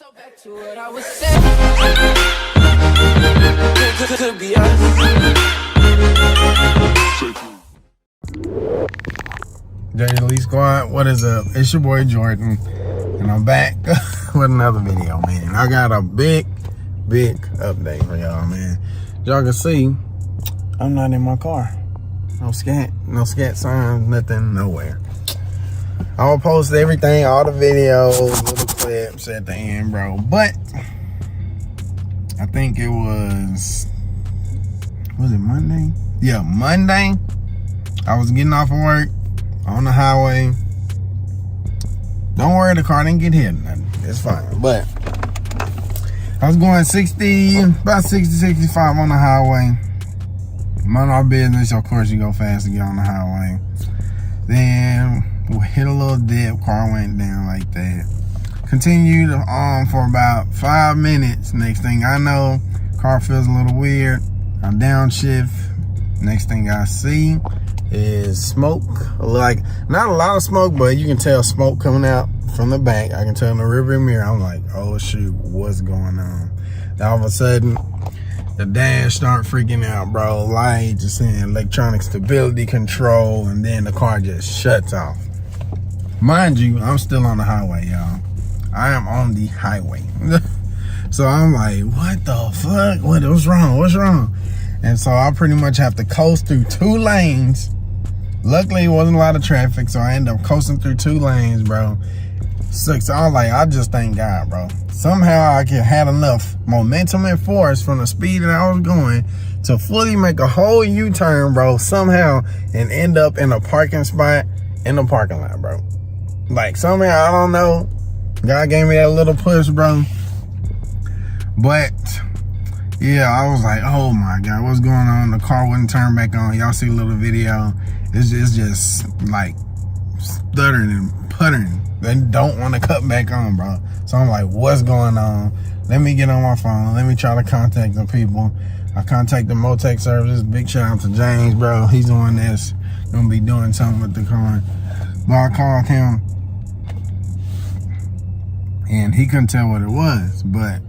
So back to what I was saying. Could be us. JJLEE squad, what is up? It's your boy Jordan, and I'm back with another video, man. I got a big update for y'all, man. Y'all can see, I'm not in my car. No scat signs, nothing, nowhere. I'll post everything, all the videos, little clips at the end, bro. But I think it was it Monday? Yeah, Monday. I was getting off of work on the highway. Don't worry, the car didn't get hit. It's fine. But I was going about 60, 65 on the highway. Mind our business, of course, you go fast to get on the highway. Then we hit a little dip, car went down like that. Continued on for about 5 minutes. Next thing I know, car feels a little weird. I downshift. Next thing I see is smoke. Like, not a lot of smoke, but you can tell smoke coming out from the back. I can tell in the rearview mirror. I'm like, oh shoot, what's going on? Then all of a sudden, the dash start freaking out, bro. Light just saying electronic stability control, and then the car just shuts off. Mind you, I'm still on the highway, y'all. I am on the highway. So I'm like, what the fuck? What's wrong? What's wrong? And so I pretty much have to coast through 2 lanes. Luckily, it wasn't a lot of traffic, so I ended up coasting through 2 lanes, bro. So I was like, I just thank God, bro. Somehow I had enough momentum and force from the speed that I was going to fully make a whole U-turn, bro, somehow, and end up in a parking spot in the parking lot, bro. Like, somehow, I don't know. God gave me that little push, bro. But yeah, I was like, oh my God, what's going on? The car wouldn't turn back on. Y'all see a little video. It's just like stuttering and puttering. They don't want to cut back on, bro. So I'm like, what's going on? Let me get on my phone. Let me try to contact the people. I contacted Motec Services. Big shout out to James, bro. He's the one that's gonna be doing something with the car. But I called him, and he couldn't tell what it was. But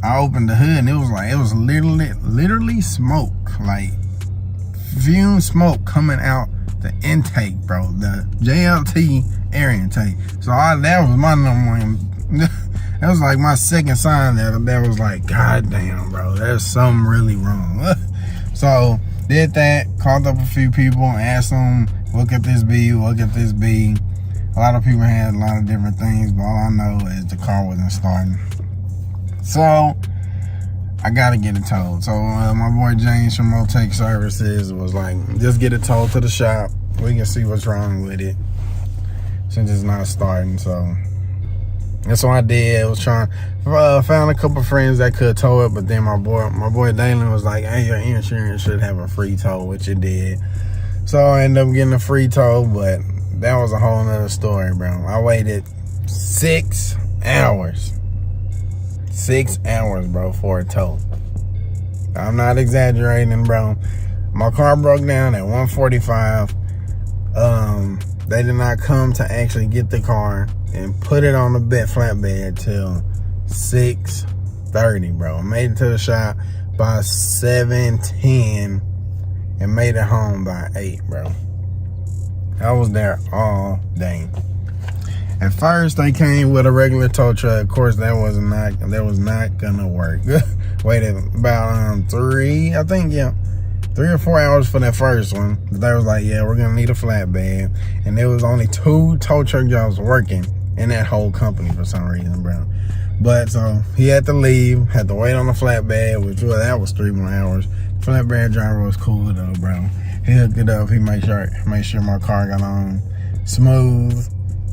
I opened the hood, and it was literally smoke, like fume smoke coming out the intake, bro. The JLT air intake. So that was my number one. That was like my second sign that was like, God damn, bro, there's something really wrong. So did that, called up a few people, asked them, what could this be? What could this be? A lot of people had a lot of different things, but all I know is the car wasn't starting. So I gotta get it towed. So my boy James from Motec Services was like, just get it towed to the shop. We can see what's wrong with it since it's not starting. So that's what I did. I was trying, found a couple friends that could tow it, but then my boy Dalen was like, hey, your insurance should have a free tow, which it did. So I ended up getting a free tow, but that was a whole nother story, bro. I waited 6 hours. 6 hours, bro, for a tow. I'm not exaggerating, bro. My car broke down at 1:45. They did not come to actually get the car and put it on the flatbed till 6:30, bro. I made it to the shop by 7:10 and made it home by 8, bro. I was there all day. At first, they came with a regular tow truck. Of course, that was not gonna work. Waited about 3 or 4 hours for that first one. They was like, yeah, we're gonna need a flatbed. And there was only 2 tow truck jobs working in that whole company for some reason, bro. But so he had to leave, had to wait on the flatbed, which that was 3 more hours. The flatbed driver was cool though, bro. He hooked it up. He made sure my car got on smooth.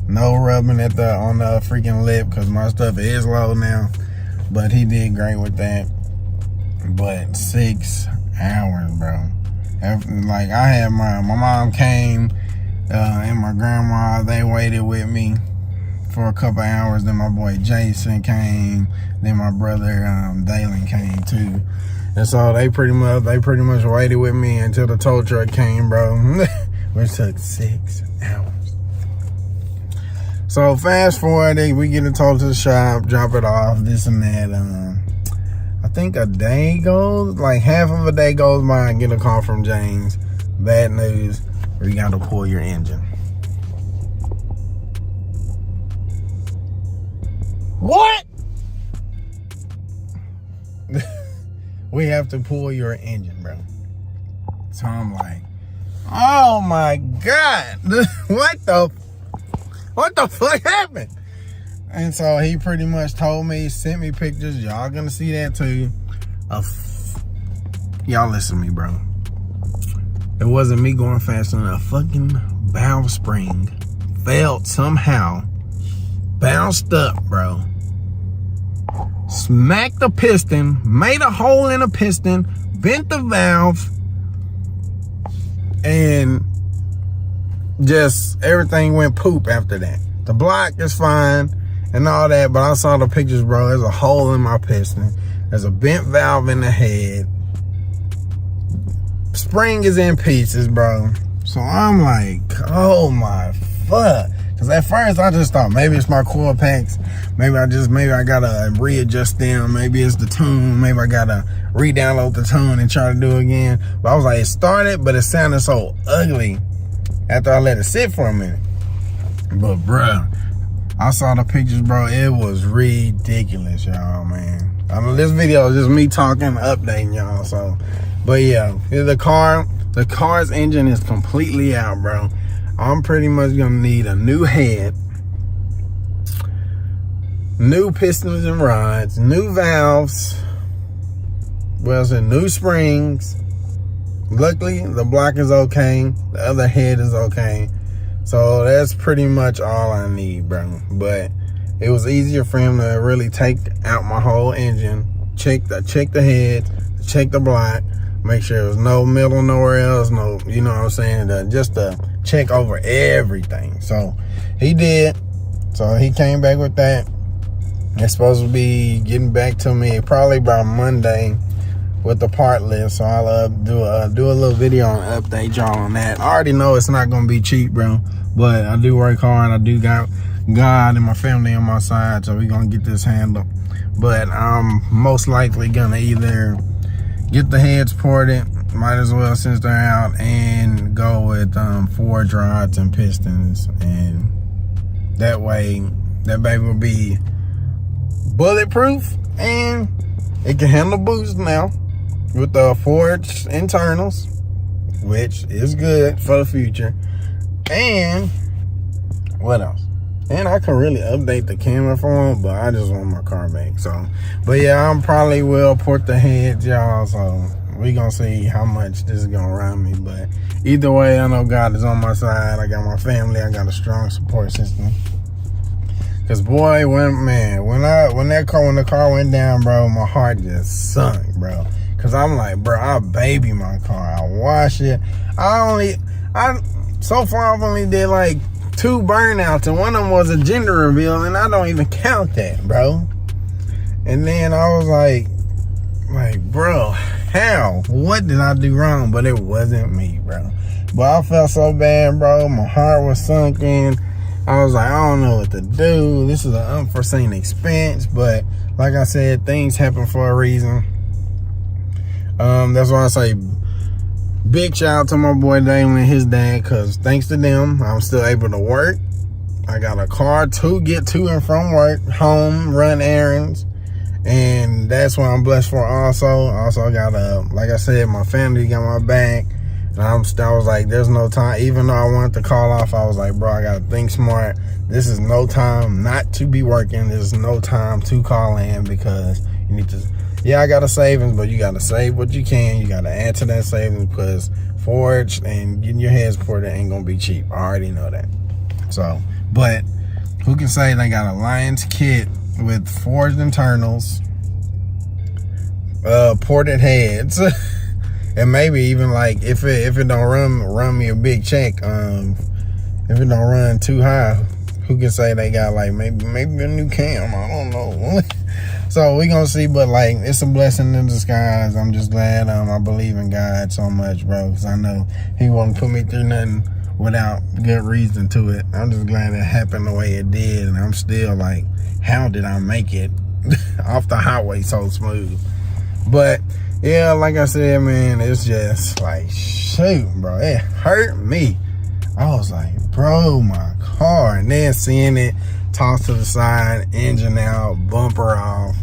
No rubbing on the freaking lip, because my stuff is low now. But he did great with that. But 6 hours, bro. Like, I had my mom came and my grandma, they waited with me for a couple hours. Then my boy Jason came. Then my brother Dalen came too. And so they pretty much waited with me until the tow truck came, bro. Which took 6 hours. So fast forward, we get it told to the shop, drop it off, this and that. I think a day goes, like half of a day goes by, I get a call from James. Bad news, we got to pull your engine. What? We have to pull your engine, bro. So I'm like, oh my God, what the fuck happened? And so he pretty much told me, sent me pictures. Y'all gonna see that too. Y'all listen to me, bro. It wasn't me going faster than a fucking valve spring failed somehow, bounced up, bro. Smacked the piston, made a hole in the piston, bent the valve, and just everything went poop after that. The block is fine and all that, but I saw the pictures, bro. There's a hole in my piston. There's a bent valve in the head. Spring is in pieces, bro. So I'm like, oh my fuck. Cause at first I just thought maybe it's my coil packs. Maybe I gotta readjust them. Maybe it's the tune. Maybe I gotta re-download the tune and try to do it again. But I was like, it started, but it sounded so ugly after I let it sit for a minute. But bro, I saw the pictures, bro. It was ridiculous, y'all, man. I mean, this video is just me talking, updating y'all. So, but yeah, the car's engine is completely out, bro. I'm pretty much gonna need a new head, new pistons and rods, new valves, new springs. Luckily, the block is okay. The other head is okay. So that's pretty much all I need, bro. But it was easier for him to really take out my whole engine, check the head, check the block, make sure there was no middle nowhere else, no, you know what I'm saying, just to check over everything. So he did. So he came back with that. It's supposed to be getting back to me probably by Monday with the part list. So I'll do a little video and update y'all on that. I already know it's not gonna be cheap, bro, but I do work hard. I do got God and my family on my side, so we're gonna get this handled. But I'm most likely gonna either get the heads ported, might as well since they're out, and go with forged rods and pistons, and that way that baby will be bulletproof and it can handle boost now with the forged internals, which is good for the future. And what else? And I can really update the camera phone, but I just want my car back. So, but yeah, I probably will port the heads, y'all. So we gonna see how much this is gonna run me. But either way, I know God is on my side. I got my family. I got a strong support system. Cause boy, when the car went down, bro, my heart just sunk, bro. Cause I'm like, bro, I baby my car. I wash it. So far I've only did like 2 burnouts, and one of them was a gender reveal, and I don't even count that, bro. And then I was like, bro, how? What did I do wrong? But it wasn't me, bro. But I felt so bad, bro. My heart was sunken. I was like, I don't know what to do. This is an unforeseen expense, but like I said, things happen for a reason. That's why I say big shout out to my boy Damon and his dad, because thanks to them, I'm still able to work. I got a car to get to and from work, home, run errands, and that's what I'm blessed for also. I also got like I said, my family got my back. And I was like, there's no time. Even though I wanted to call off, I was like, bro, I gotta think smart. This is no time not to be working. This is no time to call in, because you need to, yeah, I got a savings, but you gotta save what you can. You gotta add to that savings, because forged and getting your heads ported ain't gonna be cheap. I already know that. So, but who can say they got a Lions kit with forged internals, ported heads, and maybe even like if it don't run me a big check, if it don't run too high, who can say they got like maybe a new cam? I don't know. So we gonna see, but like it's a blessing in disguise. I'm just glad I believe in God so much, bro, because I know He won't put me through nothing without good reason to it. I'm just glad it happened the way it did, and I'm still like, how did I make it off the highway so smooth? But yeah, like I said, man, it's just like, shoot, bro, it hurt me. I was like, bro, my car. And then seeing it tossed to the side, engine out, bumper off,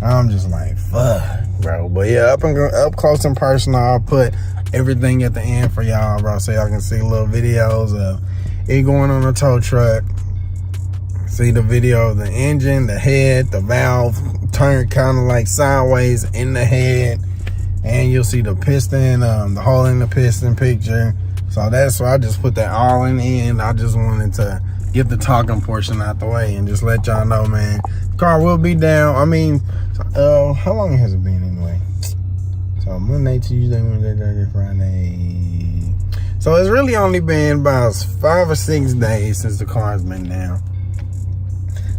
I'm just like, fuck, bro. But yeah, up close and personal, I'll put everything at the end for y'all, bro, so y'all can see little videos of it going on a tow truck. See the video of the engine, the head, the valve turned kind of like sideways in the head, and you'll see the piston, the hole in the piston picture. So that's why I just put that all in the end. I just wanted to get the talking portion out the way and just let y'all know, man, the car will be down. I mean, how long has it been anyway? So Monday, Tuesday, Wednesday, Thursday, Friday. So it's really only been about 5 or 6 days since the car's been down.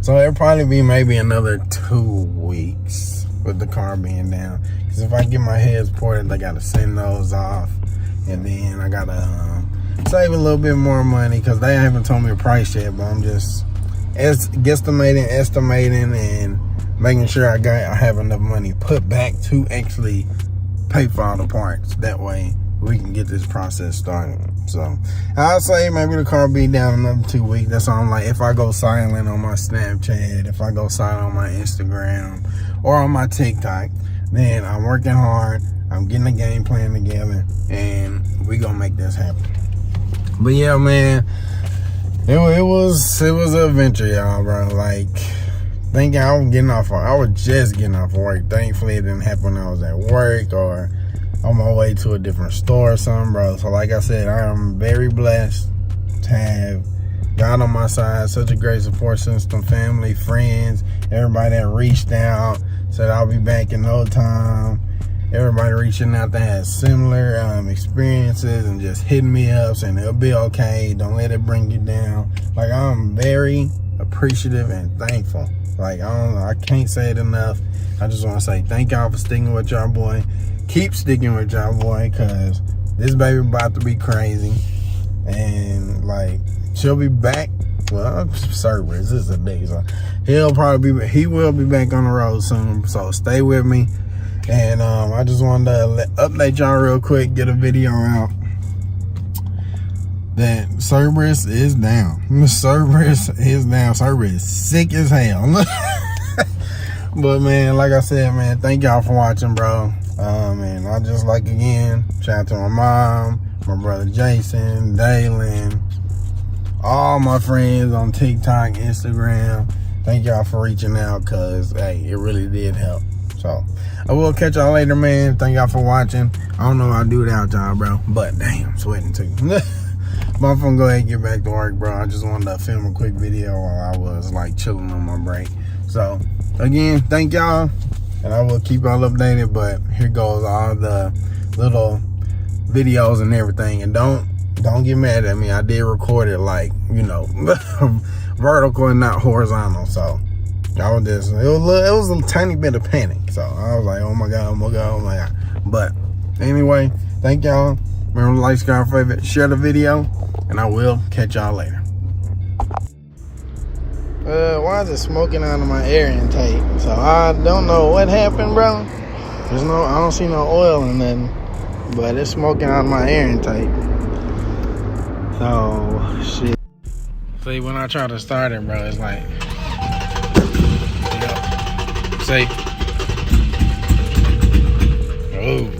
So it'll probably be maybe another 2 weeks with the car being down. Because if I get my heads ported, I got to send those off. And then I got to save a little bit more money because they haven't told me a price yet. But I'm just guesstimating, estimating, and making sure I have enough money put back to actually pay for all the parts. That way we can get this process started. So I'll say maybe the car be down another 2 weeks. That's all. I'm like, if I go silent on my Snapchat, if I go silent on my Instagram or on my TikTok, then I'm working hard, I'm getting a game plan together, and we gonna make this happen. But yeah, man, it was an adventure, y'all, bro. Like, thinking I was just getting off of work. Thankfully it didn't happen when I was at work or on my way to a different store or something, bro. So like I said, I am very blessed to have God on my side, such a great support system, family, friends, everybody that reached out, said I'll be back in no time. Everybody reaching out that has similar experiences and just hitting me up saying it'll be okay, don't let it bring you down. Like, I'm very appreciative and thankful. Like, I can't say it enough. I just want to say thank y'all for sticking with y'all boy. Keep sticking with y'all boy, because this baby about to be crazy. And like, she'll be back. Well, Cerberus, this is a day, so he will be back on the road soon. So stay with me. And I just wanted to update y'all real quick, get a video out that Cerberus is down. Cerberus is down. Cerberus is sick as hell. But man, like I said, man, thank y'all for watching, bro. And I just like, again, shout out to my mom, my brother Jason, Dalen, all my friends on TikTok, Instagram. Thank y'all for reaching out, because hey, it really did help. So I will catch y'all later, man. Thank y'all for watching. I don't know how I do without y'all, bro, but damn, I'm sweating too. But I'm gonna go ahead and get back to work, bro. I just wanted to film a quick video while I was like chilling on my break. So again, thank y'all, and I will keep y'all updated. But here goes all the little videos and everything. And don't get mad at me. I did record it like, you know, vertical and not horizontal. So I was just, it was a tiny bit of panic. So I was like, oh my God, oh my God, oh my God. But anyway, thank y'all. Remember to like, subscribe, favorite, share the video, and I will catch y'all later. Why is it smoking out of my air intake? So I don't know what happened, bro. I don't see no oil in nothing, but it's smoking out of my air intake. Oh shit. See, when I try to start it, bro, it's like, see, oh.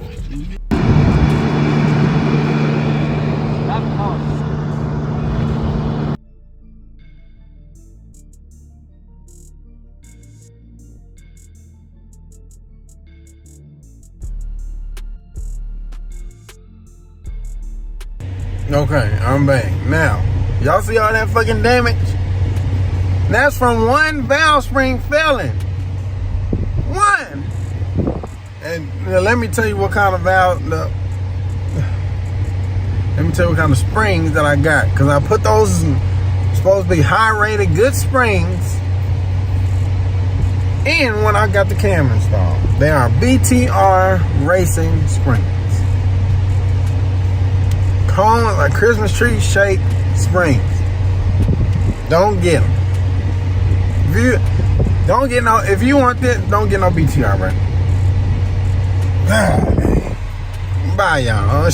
Okay, I'm back. Now, y'all see all that fucking damage? That's from one valve spring failing. One! And let me tell you what kind of valve, let me tell you what kind of springs that I got. Because I put those, supposed to be high rated, good springs, in when I got the cam installed. They are BTR racing springs. cone, like Christmas tree shaped springs. Don't get them. If you want this, don't get no BTR, bro. Bye, y'all.